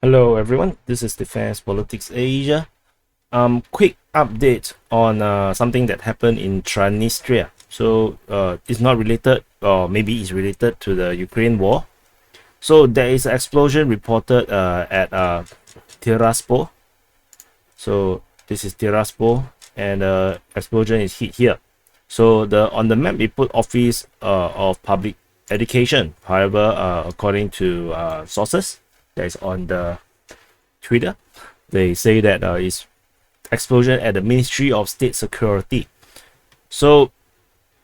Hello everyone, this is Defense Politics Asia. Quick update on something that happened in Transnistria. So it's not related, or maybe it's related to the Ukraine war. So there is an explosion reported at Tiraspol. So this is Tiraspol, and explosion is hit here. So on the map we put Office of Public Education. However, according to sources that is on the Twitter, they say that it's explosion at the Ministry of State Security. So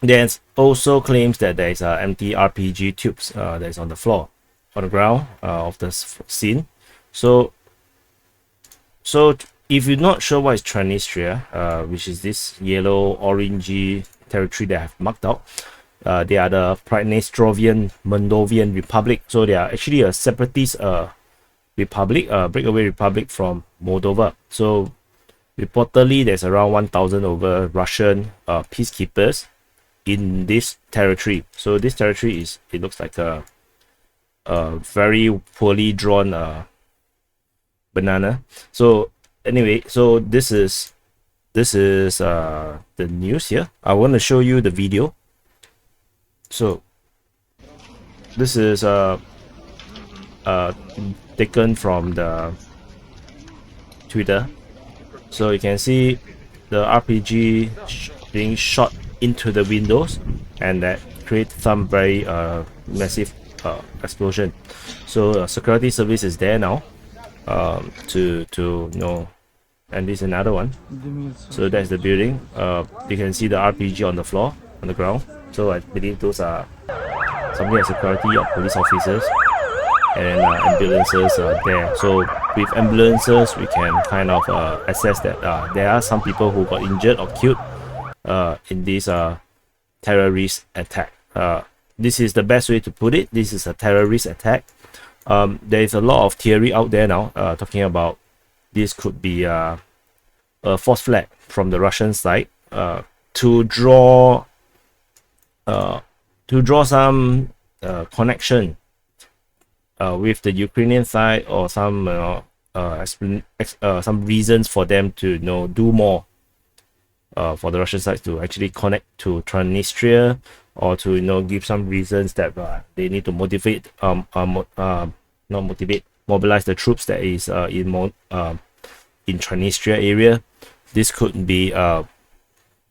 there's also claims that there is empty RPG tubes that is on the floor, on the ground of the scene. So if you're not sure what is Transnistria, which is this yellow orangey territory that I have marked out, they are the Transnistrian Moldovan Republic. So they are actually a separatist republic, breakaway republic from Moldova. So reportedly there's around 1,000 over Russian peacekeepers in this territory. So this territory it looks like a very poorly drawn banana. So anyway, so this is the news here. I want to show you the video. So this is taken from the Twitter. So you can see the RPG being shot into the windows, and that creates some very massive explosion. So security service is there now to know. And this is another one. So that's the building. You can see the RPG on the floor, on the ground. So I believe those are something like security or police officers, and ambulances are there. So with ambulances, we can kind of assess that there are some people who got injured or killed in this terrorist attack. This is the best way to put it. This is a terrorist attack. There is a lot of theory out there now talking about this could be a false flag from the Russian side to draw some connection with the Ukrainian side, or some some reasons for them to do more for the Russian side to actually connect to Transnistria, or to give some reasons that they need to mobilize the troops that is in Transnistria area. This could be the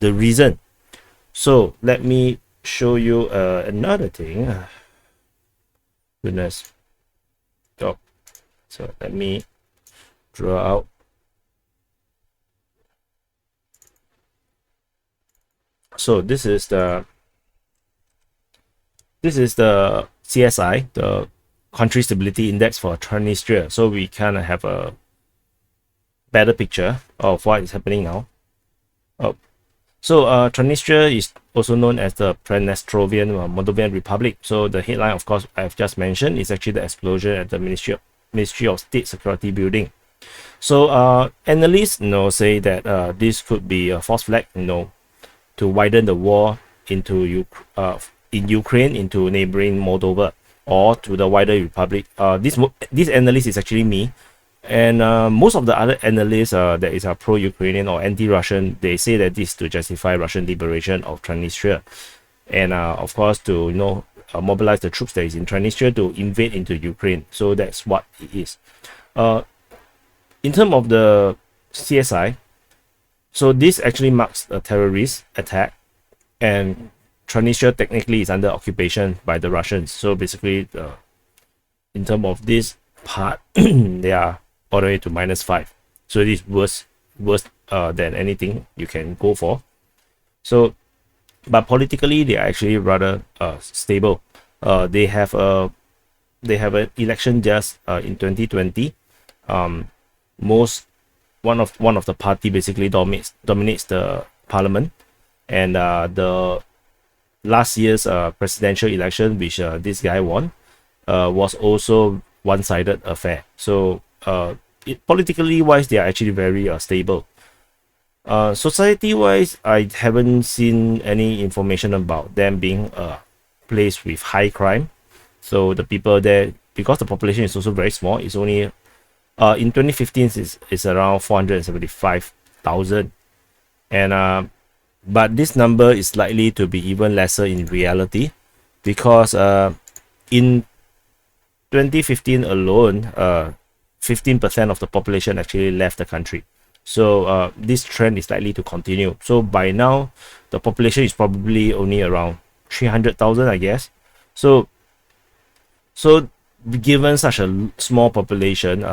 reason. So let me show you another thing. Goodness. Oh, so let me draw out. So this is the CSI, the Country Stability Index for Transnistria. So we kind of have a better picture of what is happening now. So Transnistria is also known as the Transnistrian Moldovan Republic. So the headline, of course, I've just mentioned, is actually the explosion at the Ministry of State Security building. So analysts say that this could be a false flag, to widen the war into in Ukraine into neighboring Moldova, or to the wider republic. This analyst is actually me. And most of the other analysts that is pro-Ukrainian or anti-Russian, they say that this is to justify Russian liberation of Transnistria, and of course to mobilize the troops that is in Transnistria to invade into Ukraine. So that's what it is. In terms of the CSI, so this actually marks a terrorist attack, and Transnistria technically is under occupation by the Russians. So basically, in terms of this part, they are all the way to -5. So it is worse than anything you can go for. So, but politically they are actually rather stable. They have an election just in 2020. One of the party basically dominates the parliament, and the last year's presidential election, which this guy won, was also one-sided affair. So politically wise, they are actually very stable. Society wise, I haven't seen any information about them being a place with high crime. So the people there, because the population is also very small, it's only In 2015 is around 475,000, and but this number is likely to be even lesser in reality, because in 2015 alone, 15% of the population actually left the country. So this trend is likely to continue. So by now, the population is probably only around 300,000, I guess. So given such a small population,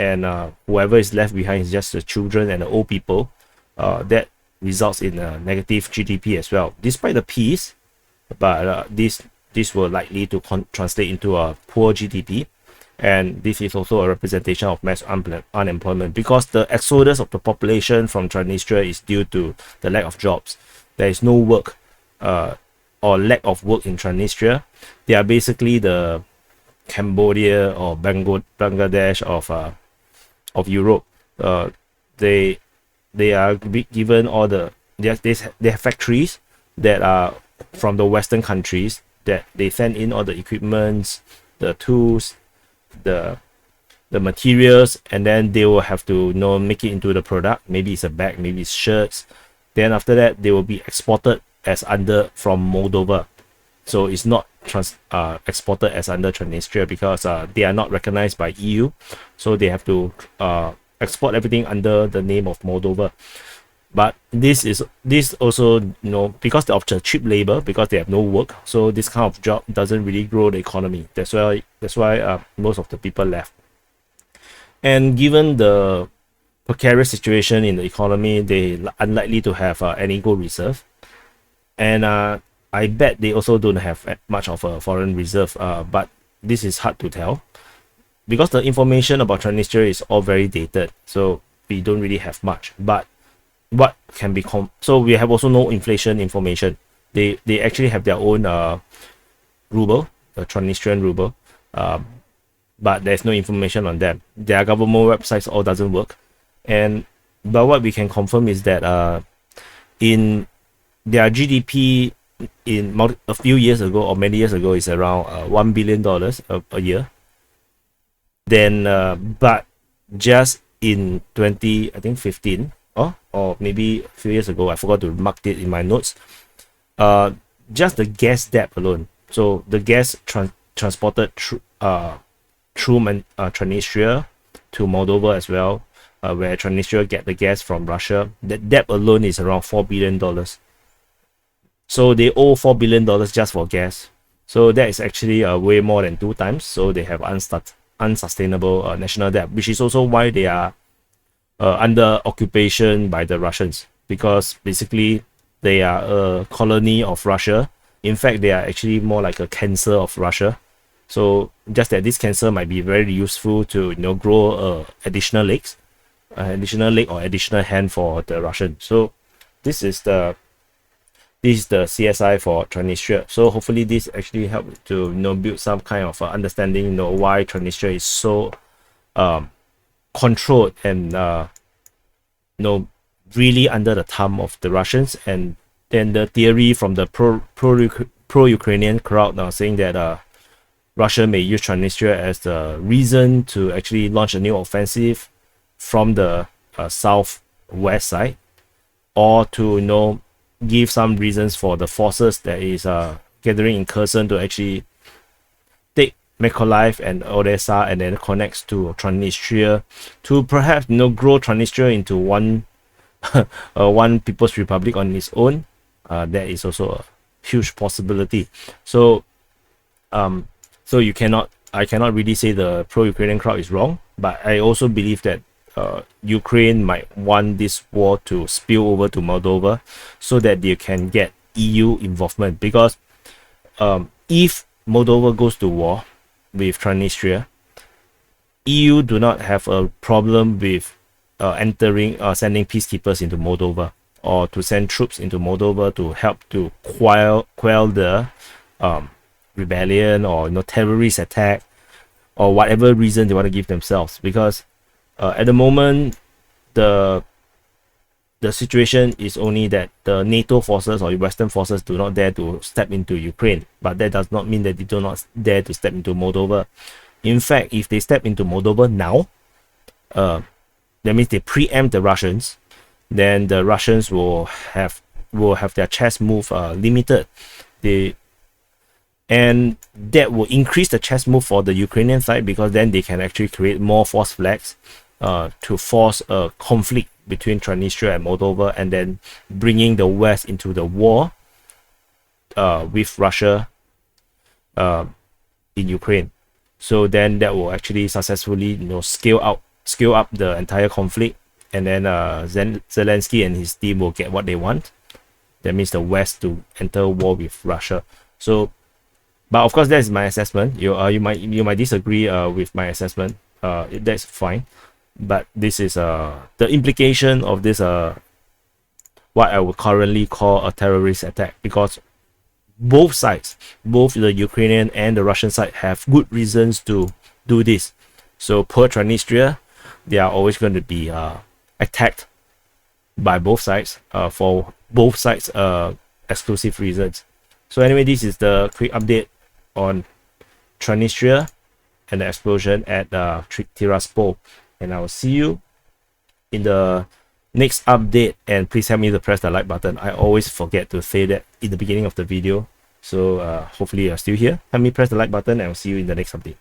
and whoever is left behind is just the children and the old people, that results in a negative GDP as well. Despite the peace, but this will likely to translate into a poor GDP, and this is also a representation of mass unemployment, because the exodus of the population from Transnistria is due to the lack of jobs. There is no work, or lack of work in Transnistria. They are basically the Cambodia or Bangladesh of Europe. They are given all the they have factories that are from the Western countries, that they send in all the equipments, the tools, the materials, and then they will have to make it into the product. Maybe it's a bag, maybe it's shirts. Then after that, they will be exported as under from Moldova. So it's not exported as under Transnistria, because they are not recognized by EU. So they have to export everything under the name of Moldova. But this also, because of the cheap labor, because they have no work, so this kind of job doesn't really grow the economy. That's why most of the people left. And given the precarious situation in the economy, they unlikely to have any gold reserve, and I bet they also don't have much of a foreign reserve. But this is hard to tell, because the information about Transnistria is all very dated, so we don't really have much. But what can be so we have also no inflation information. They actually have their own ruble, the Transnistrian ruble, but there's no information on them. Their government websites all doesn't work. But what we can confirm is that in their GDP in a few years ago or many years ago is around $1 billion a year. Then but just in 15 or maybe a few years ago, I forgot to mark it in my notes, just the gas debt alone. So the gas transported through Transnistria to Moldova as well, where Transnistria get the gas from Russia. The debt alone is around $4 billion. So they owe $4 billion just for gas. So that is actually way more than 2 times. So they have unsustainable national debt, which is also why they are under occupation by the Russians, because basically they are a colony of Russia. In fact, they are actually more like a cancer of Russia. So just that this cancer might be very useful to grow additional legs, additional leg or additional hand for the Russians. So this is the CSI for Transnistria. So hopefully this actually helped to build some kind of understanding why Transnistria is so controlled and really under the thumb of the Russians. And then the theory from the pro-Ukrainian crowd now saying that Russia may use Transnistria as the reason to actually launch a new offensive from the southwest side, or to give some reasons for the forces that is gathering in Kherson to actually take Mykolaiv and Odessa and then connects to Transnistria to perhaps grow Transnistria into one one People's Republic on its own. That is also a huge possibility. So I cannot really say the pro-Ukrainian crowd is wrong, but I also believe that Ukraine might want this war to spill over to Moldova so that they can get EU involvement, because if Moldova goes to war with Transnistria, EU do not have a problem with sending peacekeepers into Moldova, or to send troops into Moldova to help to quell the rebellion or terrorist attack, or whatever reason they want to give themselves. Because at the moment, the situation is only that the NATO forces or Western forces do not dare to step into Ukraine, but that does not mean that they do not dare to step into Moldova. In fact, if they step into Moldova now, that means they preempt the Russians, then the Russians will have their chess move limited. And that will increase the chess move for the Ukrainian side, because then they can actually create more force flags to force a conflict between Transnistria and Moldova, and then bringing the West into the war with Russia in Ukraine. So then that will actually successfully, scale up the entire conflict, and then Zelensky and his team will get what they want. That means the West to enter war with Russia. So, but of course, that's my assessment. You might disagree with my assessment. That's fine. But this is the implication of this what I would currently call a terrorist attack, because both sides, both the Ukrainian and the Russian side, have good reasons to do this. So per Transnistria, they are always going to be attacked by both sides for both sides exclusive reasons. So anyway, this is the quick update on Transnistria and the explosion at Tiraspol, and I will see you in the next update. And please help me to press the like button. I always forget to say that in the beginning of the video, so hopefully you're still here. Help me press the like button, and I'll see you in the next update.